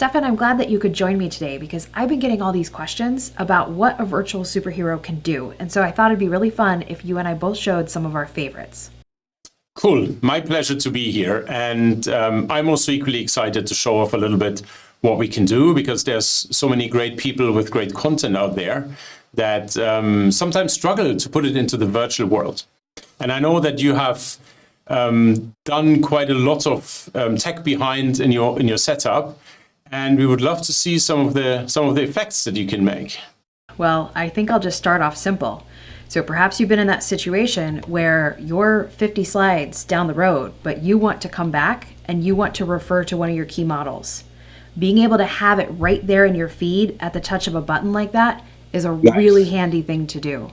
Stephan, I'm glad that you could join me today because I've been getting all these questions about what a virtual superhero can do. And so I thought it'd be really fun if you and I both showed some of our favorites. Cool. My pleasure to be here. And I'm also equally excited to show off a little bit what we can do, because there's so many great people with great content out there that sometimes struggle to put it into the virtual world. And I know that you have done quite a lot of tech behind in your setup, and we would love to see some of the effects that you can make. Well, I think I'll just start off simple. So perhaps you've been in that situation where you're 50 slides down the road, but you want to come back and you want to refer to one of your key models. Being able to have it right there in your feed at the touch of a button like that is a really handy thing to do.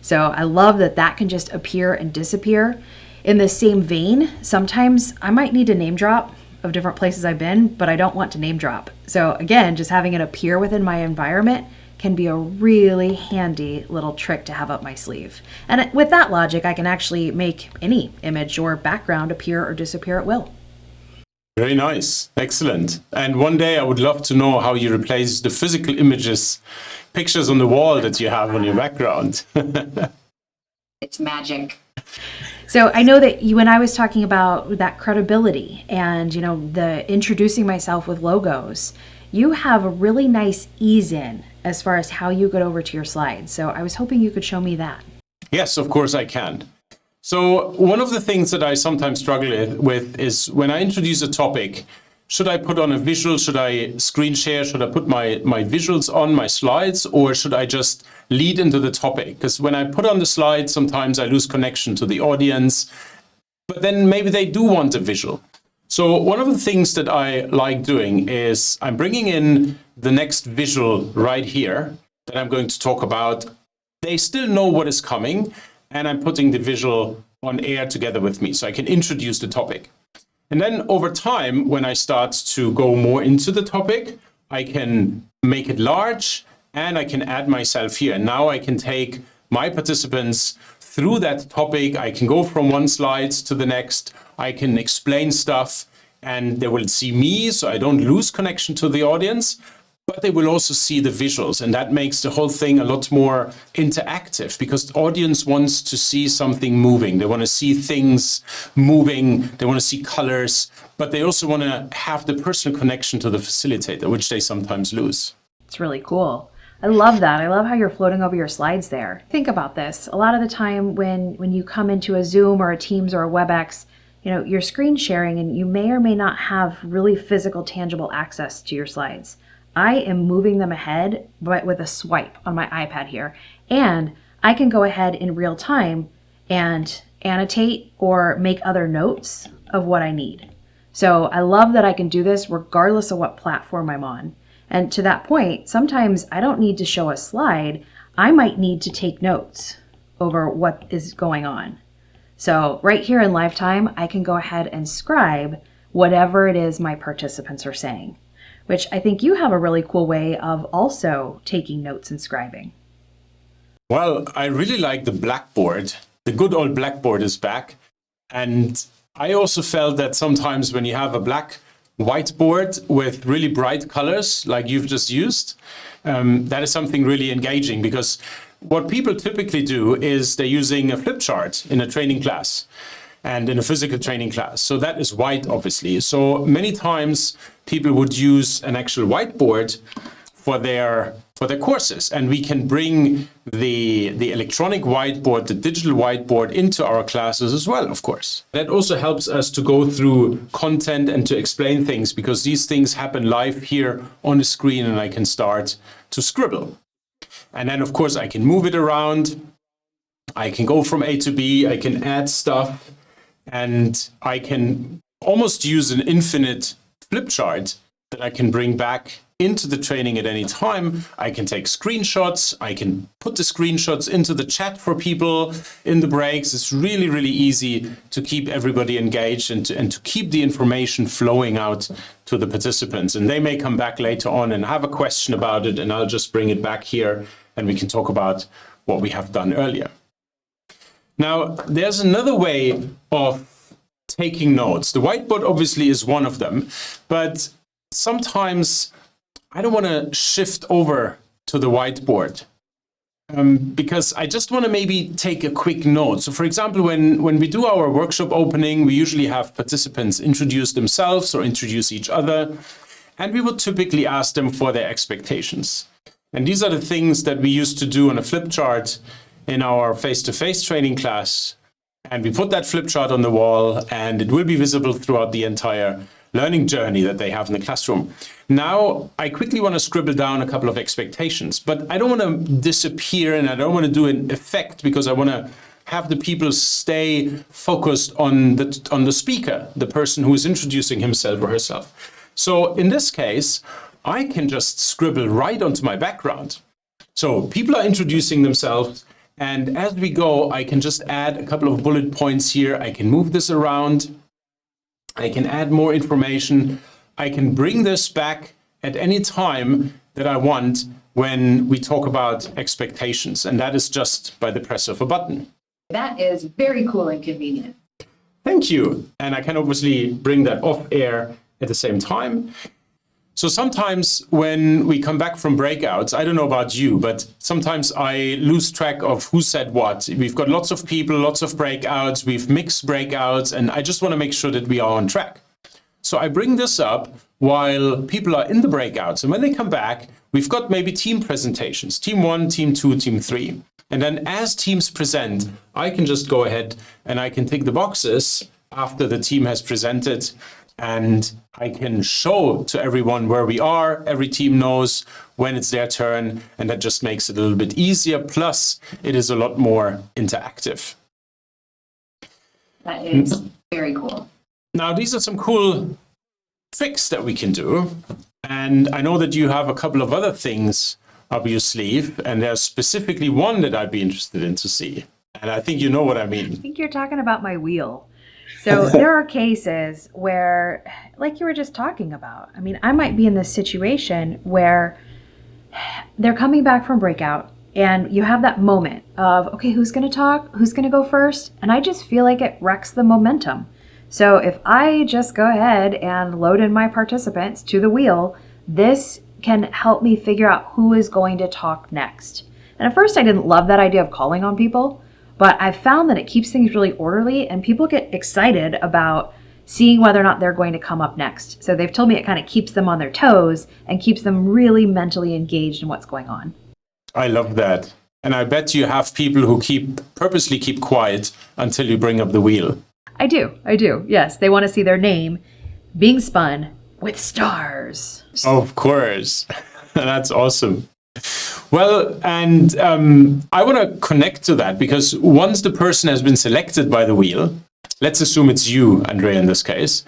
So I love that that can just appear and disappear. In the same vein, sometimes I might need to name drop of different places I've been, but I don't want to name drop. So again, just having it appear within my environment can be a really handy little trick to have up my sleeve. And with that logic, I can actually make any image or background appear or disappear at will. Very nice. Excellent. And one day I would love to know how you replace the physical pictures on the wall that you have on your background. It's magic. So I know that you and I was talking about that credibility and, the introducing myself with logos. You have a really nice ease in as far as how you get over to your slides. So I was hoping you could show me that. Yes, of course I can. So one of the things that I sometimes struggle with is when I introduce a topic, should I put on a visual? Should I screen share? Should I put my visuals on my slides? Or should I just lead into the topic? Because when I put on the slides, sometimes I lose connection to the audience, but then maybe they do want a visual. So one of the things that I like doing is I'm bringing in the next visual right here that I'm going to talk about. They still know what is coming, and I'm putting the visual on air together with me so I can introduce the topic. And then over time, when I start to go more into the topic, I can make it large and I can add myself here. And now I can take my participants through that topic. I can go from one slide to the next. I can explain stuff and they will see me, so I don't lose connection to the audience, but they will also see the visuals. And that makes the whole thing a lot more interactive because the audience wants to see something moving. They want to see things moving. They want to see colors, but they also want to have the personal connection to the facilitator, which they sometimes lose. It's really cool. I love that. I love how you're floating over your slides there. Think about this. A lot of the time when you come into a Zoom or a Teams or a WebEx, you're screen sharing and you may or may not have really physical, tangible access to your slides. I am moving them ahead but with a swipe on my iPad here. And I can go ahead in real time and annotate or make other notes of what I need. So I love that I can do this regardless of what platform I'm on. And to that point, sometimes I don't need to show a slide. I might need to take notes over what is going on. So right here in live time, I can go ahead and scribe whatever it is my participants are saying, which I think you have a really cool way of also taking notes and scribing. Well, I really like the Blackboard. The good old Blackboard is back. And I also felt that sometimes when you have a black whiteboard with really bright colors like you've just used, that is something really engaging, because what people typically do is they're using a flip chart in a training class and in a physical training class. So that is white, obviously. So many times people would use an actual whiteboard for their courses, and we can bring the electronic whiteboard, the digital whiteboard, into our classes as well, of course. That also helps us to go through content and to explain things, because these things happen live here on the screen and I can start to scribble. And then, of course, I can move it around. I can go from A to B. I can add stuff. And I can almost use an infinite flip chart that I can bring back into the training at any time. I can take screenshots. I can put the screenshots into the chat for people in the breaks. It's really, really easy to keep everybody engaged and to keep the information flowing out to the participants. And they may come back later on and have a question about it, and I'll just bring it back here and we can talk about what we have done earlier. Now, there's another way of taking notes. The whiteboard obviously is one of them, but sometimes I don't want to shift over to the whiteboard. Because I just want to maybe take a quick note. So for example, when we do our workshop opening, we usually have participants introduce themselves or introduce each other. And we would typically ask them for their expectations. And these are the things that we used to do on a flip chart in our face-to-face training class. And we put that flip chart on the wall, and it will be visible throughout the entire learning journey that they have in the classroom. Now, I quickly want to scribble down a couple of expectations, but I don't want to disappear, and I don't want to do an effect, because I want to have the people stay focused on the speaker, the person who is introducing himself or herself. So in this case, I can just scribble right onto my background. So people are introducing themselves, and as we go, I can just add a couple of bullet points here. I can move this around. I can add more information. I can bring this back at any time that I want when we talk about expectations, and that is just by the press of a button. That is very cool and convenient. Thank you. And I can obviously bring that off air at the same time. So sometimes when we come back from breakouts, I don't know about you, but sometimes I lose track of who said what. We've got lots of people, lots of breakouts, we've mixed breakouts, and I just want to make sure that we are on track. So I bring this up while people are in the breakouts. And when they come back, we've got maybe team presentations, team 1, team 2, team 3. And then as teams present, I can just go ahead and I can tick the boxes after the team has presented, and I can show to everyone where we are. Every team knows when it's their turn, and that just makes it a little bit easier. Plus, it is a lot more interactive. That is very cool. Now, these are some cool tricks that we can do. And I know that you have a couple of other things up your sleeve, and there's specifically one that I'd be interested in to see. And I think you know what I mean. I think you're talking about my wheel. So there are cases where, like you were just talking about, I mean, I might be in this situation where they're coming back from breakout and you have that moment of, okay, who's going to talk? Who's going to go first? And I just feel like it wrecks the momentum. So if I just go ahead and load in my participants to the wheel, this can help me figure out who is going to talk next. And at first I didn't love that idea of calling on people, but I've found that it keeps things really orderly and people get excited about seeing whether or not they're going to come up next. So they've told me it kind of keeps them on their toes and keeps them really mentally engaged in what's going on. I love that. And I bet you have people who purposely keep quiet until you bring up the wheel. I do. Yes, they want to see their name being spun with stars. Of course. That's awesome. Well, and I want to connect to that, because once the person has been selected by the wheel, let's assume it's you, Andrea, in this case,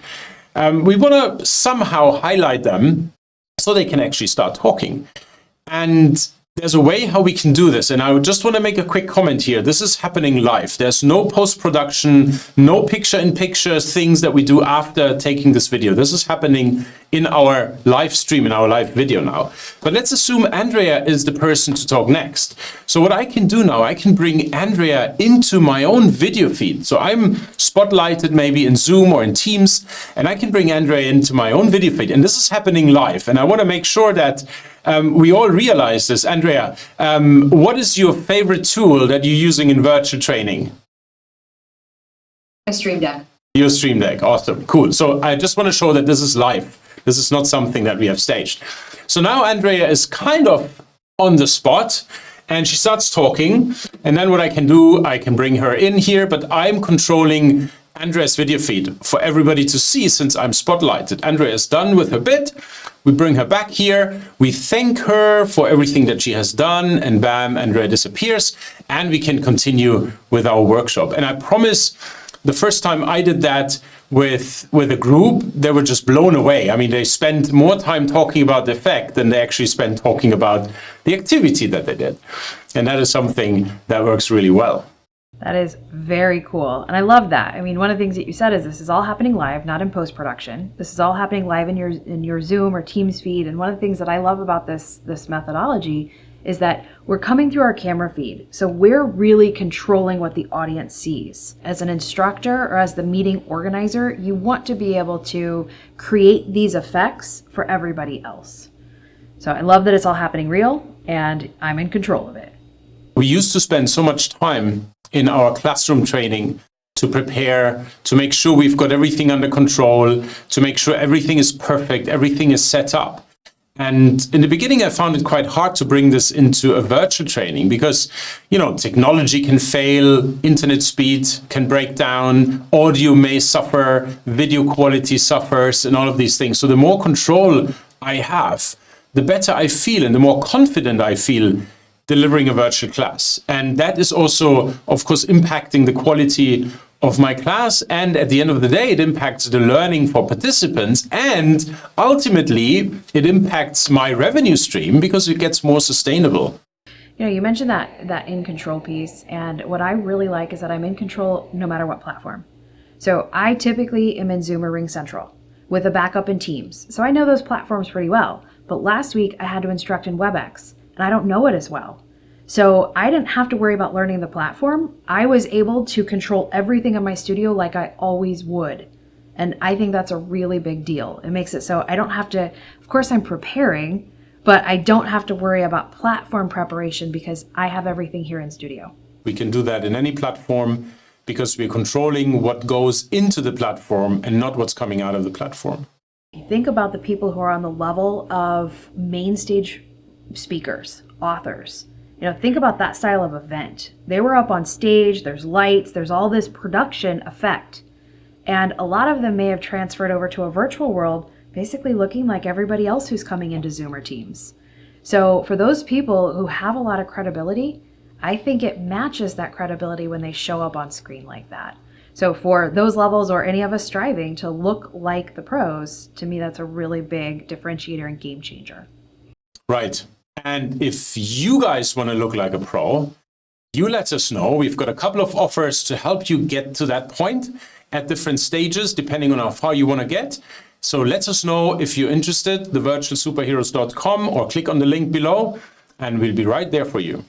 we want to somehow highlight them so they can actually start talking. And there's a way how we can do this. And I would just want to make a quick comment here. This is happening live. There's no post-production, no picture-in-picture things that we do after taking this video. This is happening in our live stream, in our live video now. But let's assume Andrea is the person to talk next. So what I can do now, I can bring Andrea into my own video feed. So I'm spotlighted maybe in Zoom or in Teams, and I can bring Andrea into my own video feed. And this is happening live. And I want to make sure that we all realize this. Andrea, what is your favorite tool that you're using in virtual training? My Stream Deck. Your Stream Deck. Awesome. Cool. So I just want to show that this is live. This is not something that we have staged. So now Andrea is kind of on the spot and she starts talking. And then what I can do, I can bring her in here, but I'm controlling Andrea's video feed for everybody to see since I'm spotlighted. Andrea is done with her bit. We bring her back here. We thank her for everything that she has done, and bam, Andrea disappears, and we can continue with our workshop. And I promise, the first time I did that with a group, they were just blown away. I mean, they spent more time talking about the effect than they actually spent talking about the activity that they did. And that is something that works really well. That is very cool. And I love that. I mean, one of the things that you said is this is all happening live, not in post-production. This is all happening live in your Zoom or Teams feed. And one of the things that I love about this methodology is that we're coming through our camera feed. So we're really controlling what the audience sees. As an instructor or as the meeting organizer, you want to be able to create these effects for everybody else. So I love that it's all happening real and I'm in control of it. We used to spend so much time in our classroom training to prepare, to make sure we've got everything under control, to make sure everything is perfect, everything is set up. And in the beginning, I found it quite hard to bring this into a virtual training because, technology can fail, internet speed can break down, audio may suffer, video quality suffers, and all of these things. So the more control I have, the better I feel and the more confident I feel delivering a virtual class. And that is also, of course, impacting the quality of my class. And at the end of the day, it impacts the learning for participants. And ultimately, it impacts my revenue stream because it gets more sustainable. You mentioned that in control piece. And what I really like is that I'm in control no matter what platform. So I typically am in Zoom or Ring Central with a backup in Teams. So I know those platforms pretty well. But last week I had to instruct in WebEx and I don't know it as well. So I didn't have to worry about learning the platform. I was able to control everything in my studio like I always would. And I think that's a really big deal. It makes it so I don't have to, of course I'm preparing, but I don't have to worry about platform preparation because I have everything here in studio. We can do that in any platform because we're controlling what goes into the platform and not what's coming out of the platform. Think about the people who are on the level of main stage speakers, authors. Think about that style of event. They were up on stage, there's lights, there's all this production effect. And a lot of them may have transferred over to a virtual world, basically looking like everybody else who's coming into Zoom or Teams. So for those people who have a lot of credibility, I think it matches that credibility when they show up on screen like that. So for those levels or any of us striving to look like the pros, to me, that's a really big differentiator and game changer. Right. And if you guys want to look like a pro, you let us know. We've got a couple of offers to help you get to that point at different stages, depending on how far you want to get. So let us know if you're interested, thevirtualsuperheroes.com, or click on the link below, and we'll be right there for you.